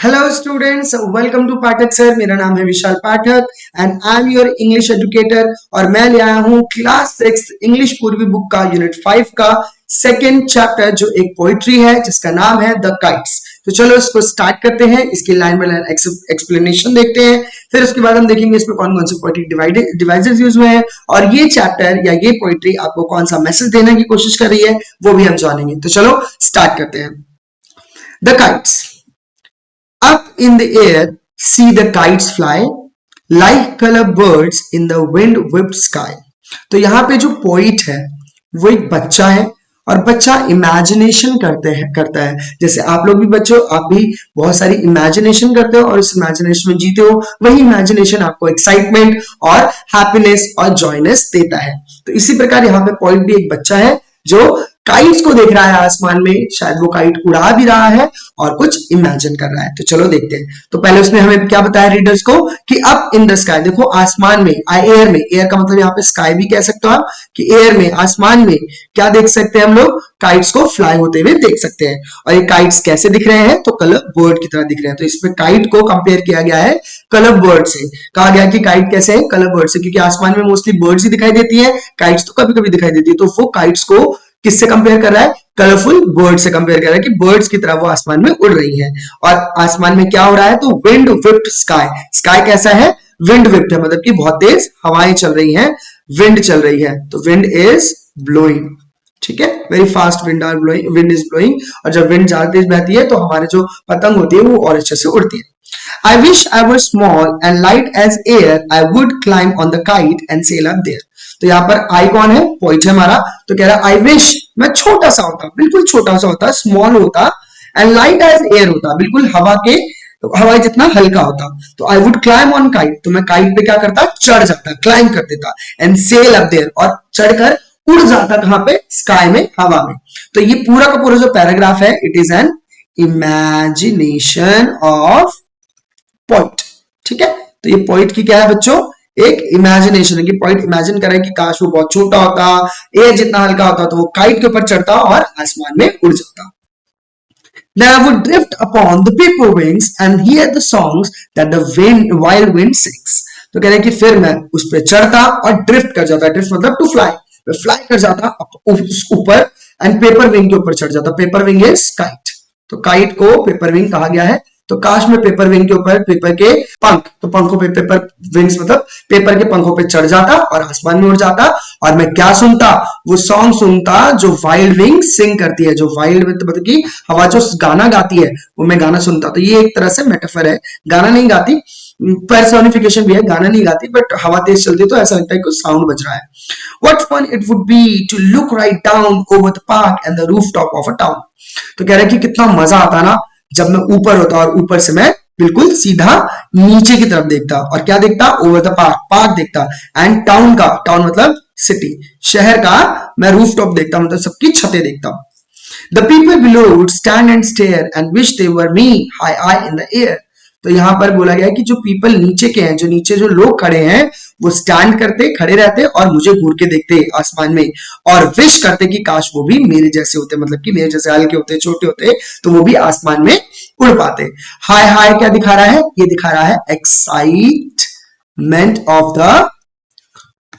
Hello students, welcome to Pathak sir. मेरा नाम है Vishal Pathak and I am your English educator. और मैं ले आया हूँ क्लास 6 इंग्लिश पूर्वी बुक का यूनिट 5 का सेकेंड चैप्टर, जो एक पोइट्री है जिसका नाम है द काइट्स। तो चलो इसको स्टार्ट करते हैं। इसकी लाइन बाय लाइन एक्सप्लेनेशन देखते हैं, फिर उसके बाद हम देखेंगे इसमें कौन कौन से पोइट्री डिवाइसेस यूज हुए हैं और ये चैप्टर या ये पोइट्री आपको कौन सा मैसेज देने की कोशिश कर रही है वो भी हम जानेंगे। तो चलो स्टार्ट करते हैं। The kites. Up in the air, see the kites fly, like color birds in the wind-whipped sky. तो यहाँ पे जो पोइट है वो एक बच्चा है और बच्चा इमेजिनेशन करता है। जैसे आप लोग भी बच्चों, आप भी बहुत सारी इमेजिनेशन करते हो और उस इमेजिनेशन में जीते हो। वही इमेजिनेशन आपको एक्साइटमेंट और हैप्पीनेस और जॉयनेस देता है। तो इसी प्रकार यहाँ पे पोइट भी एक बच्चा है जो काइट्स को देख रहा है आसमान में। शायद वो काइट उड़ा भी रहा है और कुछ इमेजिन कर रहा है। तो चलो देखते हैं। तो पहले उसने हमें क्या बताया रीडर्स को कि अप इन द स्काई, देखो आसमान में, एयर में, एयर का मतलब यहाँ पे स्काई भी कह सकते हो आप, कि एयर में, आसमान में क्या देख सकते हैं हम लोग? काइट्स को फ्लाई होते हुए देख सकते हैं। और ये काइट्स कैसे दिख रहे हैं? तो कलर बर्ड की तरह दिख रहे हैं। तो इसमें काइट को कंपेयर किया गया है कलर बर्ड से। कहा गया कि काइट कैसे है? कलर बर्ड से, क्योंकि आसमान में मोस्टली बर्ड्स ही दिखाई देती है, काइट्स तो कभी कभी दिखाई देती है। तो वो काइट्स को किससे कंपेयर कर रहा है? कलरफुल बर्ड से कंपेयर कर रहा है कि बर्ड्स की तरह वो आसमान में उड़ रही है। और आसमान में क्या हो रहा है? तो विंड विप्ड स्काई। स्काई कैसा है? विंड विप्ड है, मतलब कि बहुत तेज हवाएं चल रही हैं, विंड चल रही है। तो विंड इज ब्लोइंग, ठीक है, very fast wind are blowing, wind is blowing. और जब विंड ज्यादा तेज बहती है तो हमारे जो पतंग होती है वो और अच्छे से उड़ती है। I wish I were small and light as air. I would climb on the kite and sail up there. तो यहाँ पर आई कौन है? पोइट है हमारा। तो कह रहा है आई विश, मैं छोटा सा होता, बिल्कुल छोटा सा होता, स्मॉल होता, एंड लाइट एज एयर होता, बिल्कुल हवा जितना हल्का होता। तो I would climb on kite, तो मैं काइट पे क्या करता? चढ़ जाता, क्लाइम कर देता, एंड सेल अप देयर, और चढ़कर उड़ जाता कहां पे? स्काई में, हवा में। तो ये पूरा का पूरा जो पैराग्राफ है, it is an imagination of point, ठीक है। तो ये पॉइंट की क्या है बच्चों? एक इमेजिनेशन है कि पॉइंट इमेजिन करे कि काश वो बहुत छोटा होता, एयर जितना हल्का होता, तो वो काइट के ऊपर चढ़ता और आसमान में उड़ जाता। Then I would drift upon the paper wings and hear the songs that the wild wind sings. तो कह रहे हैं कि फिर मैं उस पर चढ़ता और ड्रिफ्ट कर जाता। ड्रिफ्ट मतलब टू फ्लाई, मैं फ्लाई कर जाता ऊपर, एंड पेपर विंग के ऊपर चढ़ जाता। पेपर विंग इज काइट, तो काइट को पेपर विंग कहा गया है। तो काश में पेपर विंग के ऊपर, पेपर के पंख, तो पंखों पे, पेपर विंग्स मतलब पेपर के पंखों पे चढ़ जाता और आसमान में उड़ जाता। और मैं क्या सुनता? वो सॉन्ग सुनता जो वाइल्ड विंग सिंग करती है। जो वाइल्ड मतलब कि हवा जो गाना गाती है, वो मैं गाना सुनता। तो ये एक तरह से मेटाफर है, गाना नहीं गाती, पर्सोनिफिकेशन भी है, गाना नहीं गाती, बट हवा तेज चलती है तो ऐसा लगता है कि साउंड बज रहा है। What fun it would be to look right down over the park and the rooftop of a town. तो कह रहे हैं कि कितना मजा आता ना जब मैं ऊपर होता और ऊपर से मैं बिल्कुल सीधा नीचे की तरफ देखता। और क्या देखता? ओवर द पार्क, पार्क देखता, एंड टाउन का, टाउन मतलब सिटी, शहर का मैं रूफटॉप देखता, मतलब सबकी छतें देखता। The people below would stand and stare and wish they were me, high in the air. तो यहां पर बोला गया है कि जो पीपल नीचे के हैं, जो नीचे जो लोग खड़े हैं, वो स्टैंड करते, खड़े रहते और मुझे घूर के देखते आसमान में, और विश करते कि काश वो भी मेरे जैसे होते, मतलब कि मेरे जैसे हल्के होते, छोटे होते, तो वो भी आसमान में उड़ पाते। हाय हाय क्या दिखा रहा है? ये दिखा रहा है एक्साइटमेंट ऑफ द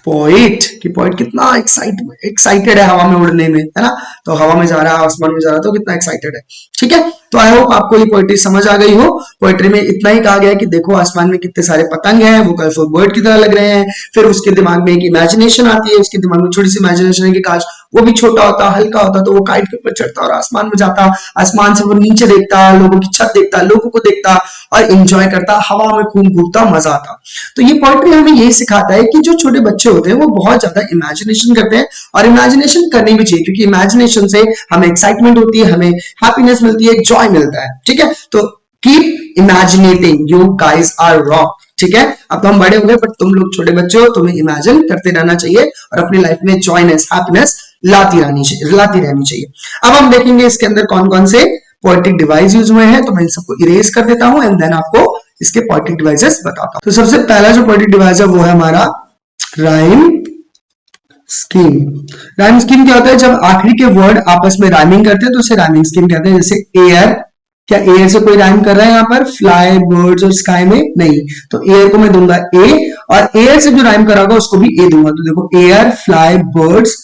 पोइट, कि पोइट कितना एक्साइटेड है हवा में उड़ने में, है ना। तो हवा में जा रहा है, आसमान में जा रहा है, तो कितना एक्साइटेड है, ठीक है। तो आई होप आपको ये पोइट्री समझ आ गई हो। पोइट्री में इतना ही कहा गया है कि देखो आसमान में कितने सारे पतंग हैं, वो कलरफुल बर्ड की तरह लग रहे हैं। फिर उसके दिमाग में एक इमेजिनेशन आती है, उसके दिमाग में छोटी सी इमेजिनेशन है कि काश वो भी छोटा होता, हल्का होता, तो वो काइट के ऊपर चढ़ता और आसमान में जाता, आसमान से वो नीचे देखता, लोगों की छत देखता, लोगों को देखता और एंजॉय करता, हवा में खूब घूमता, मजा आता। तो ये पोइट्री हमें यही सिखाता है कि जो छोटे बच्चे होते हैं वो बहुत ज्यादा इमेजिनेशन करते हैं, और इमेजिनेशन करनी भी चाहिए, क्योंकि इमेजिनेशन से हमें एक्साइटमेंट होती है, हमें हैप्पीनेस मिलती है, जॉय मिलता है, ठीक है। तो keep imaginating, you guys are rock, ठीक है। अब तो हम बड़े हो गए, बट तुम लोग छोटे बच्चे हो, तुम्हें इमेजिन करते रहना चाहिए और अपनी लाइफ में जॉयनेस, हैप्पीनेस लाती रहनी चाहिए। अब हम देखेंगे इसके अंदर कौन कौन से पोएटिक डिवाइस यूज हुए हैं। तो मैं इन सबको इरेज कर देता हूं एंड देन आपको इसके पोएटिक डिवाइसेस बताता हूं। तो सबसे पहला जो पोएटिक डिवाइस है वो है हमारा राइम स्कीम। राइम स्कीम क्या होता है? जब आखिरी के वर्ड आपस में राइमिंग करते हैं तो उसे राइमिंग स्कीम कहते हैं। जैसे एयर क्या एयर से कोई राइम कर रहा है यहाँ पर? फ्लाई, बर्ड्स और स्काई में नहीं, तो एयर को मैं दूंगा ए, और एयर से जो राइम करा होगा उसको भी ए दूंगा। तो देखो एयर, फ्लाई, बर्ड्स,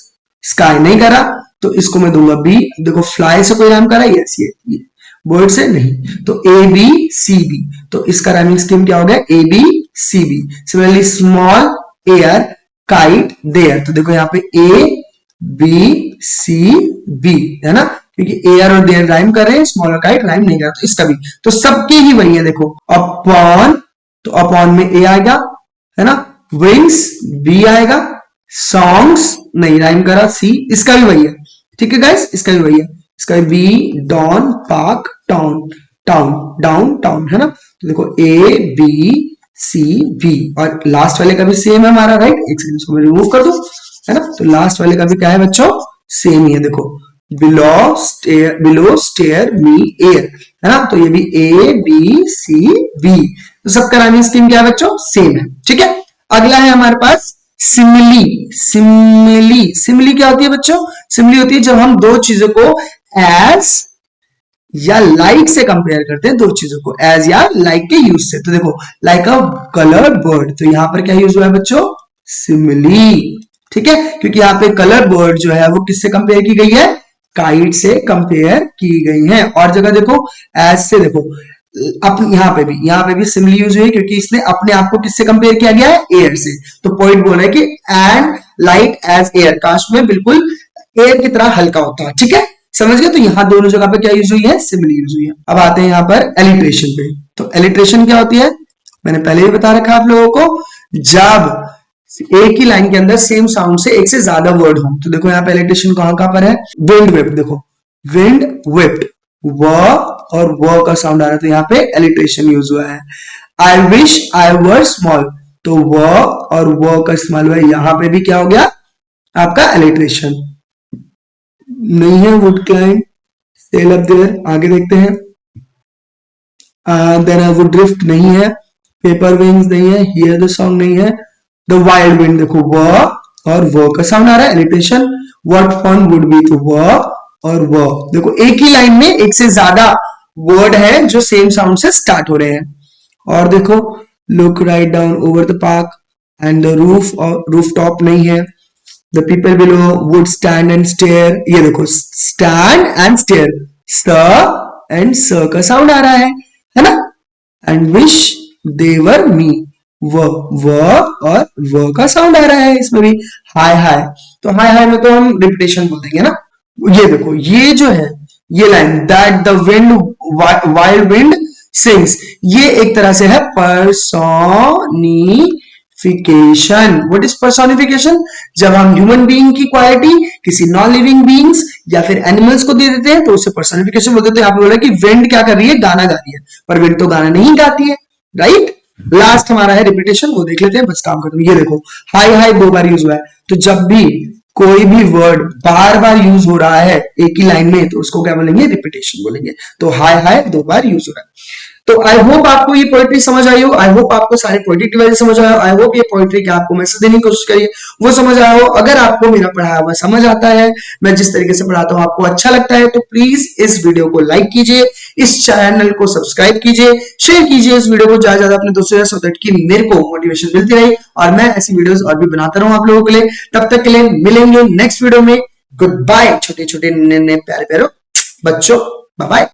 स्काई नहीं करा, तो इसको मैं दूंगा बी। देखो फ्लाई से कोई राइम करा? यस, ये बर्ड से नहीं, तो ए बी सी बी, तो इसका राइमिंग स्कीम क्या हो गया? A B C B. Similarly small, air, kite, there, तो देखो यहाँ पे ए बी सी बी है ना, क्योंकि एयर और देयर राइम कर रहे हैं, स्मॉल और काइट राइम नहीं कर रहा, तो इसका भी, तो सबकी ही वही है। देखो अपॉन, तो अपॉन में ए आएगा है ना, विंग्स बी आएगा, सॉन्ग्स नहीं राइम करा सी, इसका भी वही है। ठीक है गाइस, इसका भी वही है, इसका B, dawn, park, town, town, down, town है ना, तो देखो ए बी सी बी, और लास्ट वाले का भी सेम है हमारा, राइट। एक सेकंड इसको मैं रिमूव कर दूं, है ना, तो लास्ट वाले का भी क्या है बच्चों? सेम ही है। देखो बिलो स्टेयर मी एयर है ना, तो ये भी ए बी सी बी, तो सबका राइमिंग स्कीम क्या है बच्चों? सेम है। ठीक है, अगला है हमारे पास सिमिली। सिमिली, सिमिली क्या होती है बच्चों? सिमिली होती है जब हम दो चीजों को एज या लाइक से कंपेयर करते हैं, दो चीजों को एज या लाइक के यूज से। तो देखो लाइक अ कलर बर्ड, तो यहां पर क्या यूज हुआ है बच्चों? सिमिली। ठीक है, क्योंकि यहाँ पे कलर बर्ड जो है वो किससे कंपेयर की गई है? काइट से कंपेयर की गई है। और जगह देखो एज से, देखो अपने यहाँ पे भी सिमिली यूज हुई, क्योंकि इसने अपने आप को किससे कंपेयर किया गया है? एयर से। तो पॉइंट बोल रहा है कि एंड लाइट एज एयर, काश में बिल्कुल एयर की तरह हल्का होता है। ठीक है, समझ गए? तो यहाँ दोनों जगह पे क्या यूज हुई है? सिमिली यूज हुई है। अब आते हैं यहाँ पर एलिट्रेशन पे। तो एलिट्रेशन क्या होती है? मैंने पहले ही बता रखा है आप लोगों को, जब एक ही लाइन के अंदर सेम साउंड से एक से ज्यादा वर्ड हो। तो देखो यहाँ पे एलिट्रेशन कहां पर है? विंड वेप्ड, देखो विंड वेप्ड, व और व का साउंड आ रहा है, तो यहाँ पे एलिट्रेशन यूज हुआ है। I wish I were small, तो व और व का इस्तेमाल हुआ है, यहां पे भी क्या हो गया आपका? एलिट्रेशन नहीं है। Would climb, sail up there, आगे देखते हैं। देन आई वुड ड्रिफ्ट नहीं है, पेपर विंग्स नहीं है, हियर द सॉन्ग नहीं है, द वाइल्ड विंड, देखो व और व का साउंड आ रहा है, alliteration. What fun would be, तो व और व, देखो एक ही लाइन में एक से ज्यादा वर्ड है जो सेम साउंड से स्टार्ट हो रहे हैं। और देखो look right down over the park and the roof, और रूफ टॉप नहीं है। The people below would stand and stare, ये देखो स्टैंड एंड स्टेयर, स एंड स का साउंड आ रहा है ना। एंड विश देवर मी, व और व का साउंड आ रहा है इसमें भी। हाय हाय, तो हाय हाय में तो हम रिपीटेशन बोल देंगे ना। ये देखो ये जो है ये line, that the wind wild wind sings, ये एक तरह से है पर्सोनिफिकेशन। What is personification? जब हम ह्यूमन बीइंग की क्वालिटी किसी नॉन लिविंग बीइंग्स या फिर एनिमल्स को दे देते हैं तो उसे पर्सोनिफिकेशन बोलते हैं। तो यहाँ पे बोला कि विंड क्या कर रही है? गाना गा रही है, पर विंड तो गाना नहीं गाती है, राइट। लास्ट हमारा है रिपीटेशन, वो देख लेते हैं, बस काम करते हैं। ये देखो हाई हाई दो बार यूज हुआ है, तो जब भी कोई भी वर्ड बार बार यूज हो रहा है एक ही लाइन में तो उसको क्या बोलेंगे? रिपीटेशन बोलेंगे। तो हाय हाय दो बार यूज हो रहा है। तो आई होप आपको ये पोएट्री समझ आई हो, आई होप आपको सारे पोएट्री की वजह समझ आया हो, आई होप ये पोएट्री के आपको मैसेज देने की कोशिश करिए वो समझ आया हो। अगर आपको मेरा पढ़ाया हुआ समझ आता है, मैं जिस तरीके से पढ़ाता हूँ आपको अच्छा लगता है, तो प्लीज इस वीडियो को लाइक कीजिए, इस चैनल को सब्सक्राइब कीजिए, शेयर कीजिए इस वीडियो को ज्यादा ज्यादा अपने दोस्तों सो दैट कि मेरे को मोटिवेशन मिलती रहे और मैं ऐसी वीडियोस और भी बनाता रहूं आप लोगों के लिए। तब तक के लिए मिलेंगे नेक्स्ट वीडियो में। गुड बाय छोटे छोटे प्यारे प्यारे बच्चों, बाय बाय।